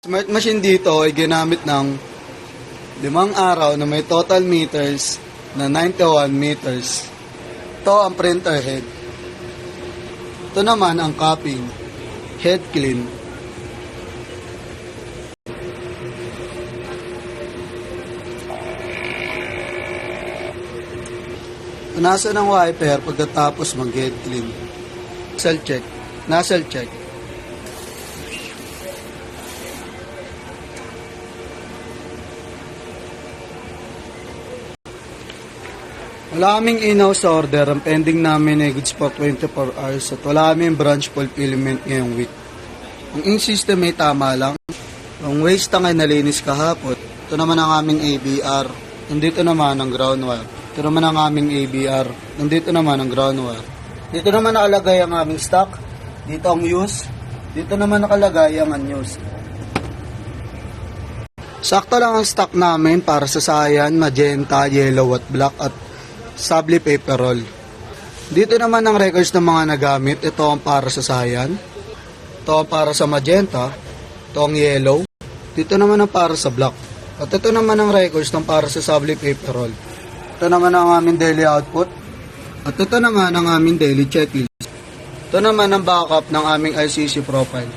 Smart machine dito ay ginamit ng 5 araw na may total meters na 91 meters. Ito ang printer head. Ito naman ang copying head clean. Punasan ng wiper pagkatapos mag-head clean. Nozzle check. Nozzle check. Wala kaming inaw sa order. Ang pending namin ay goods for 24 hours at wala kaming branch fulfillment ngayong week. Ang in-system ay tama lang. Ang waste tank ay nalinis kahapon. Ito naman ang aming ABR. Nandito naman ang ground wire. Ito naman ang aming ABR. Nandito naman ang ground wire. Dito naman nakalagay ang aming stock. Dito ang use. Dito naman nakalagay ang unused. Sakto lang ang stock namin para sa cyan, magenta, yellow at black at Sabli paper roll. Dito naman ang records ng mga nagamit. Ito ang para sa cyan. Ito ang para sa magenta. Ito ang yellow. Dito naman ang para sa black. At ito naman ang records ng para sa sabli paper roll. Ito naman ang aming daily output. At ito naman ang aming daily checklist. Ito naman ang backup ng aming ICC profile.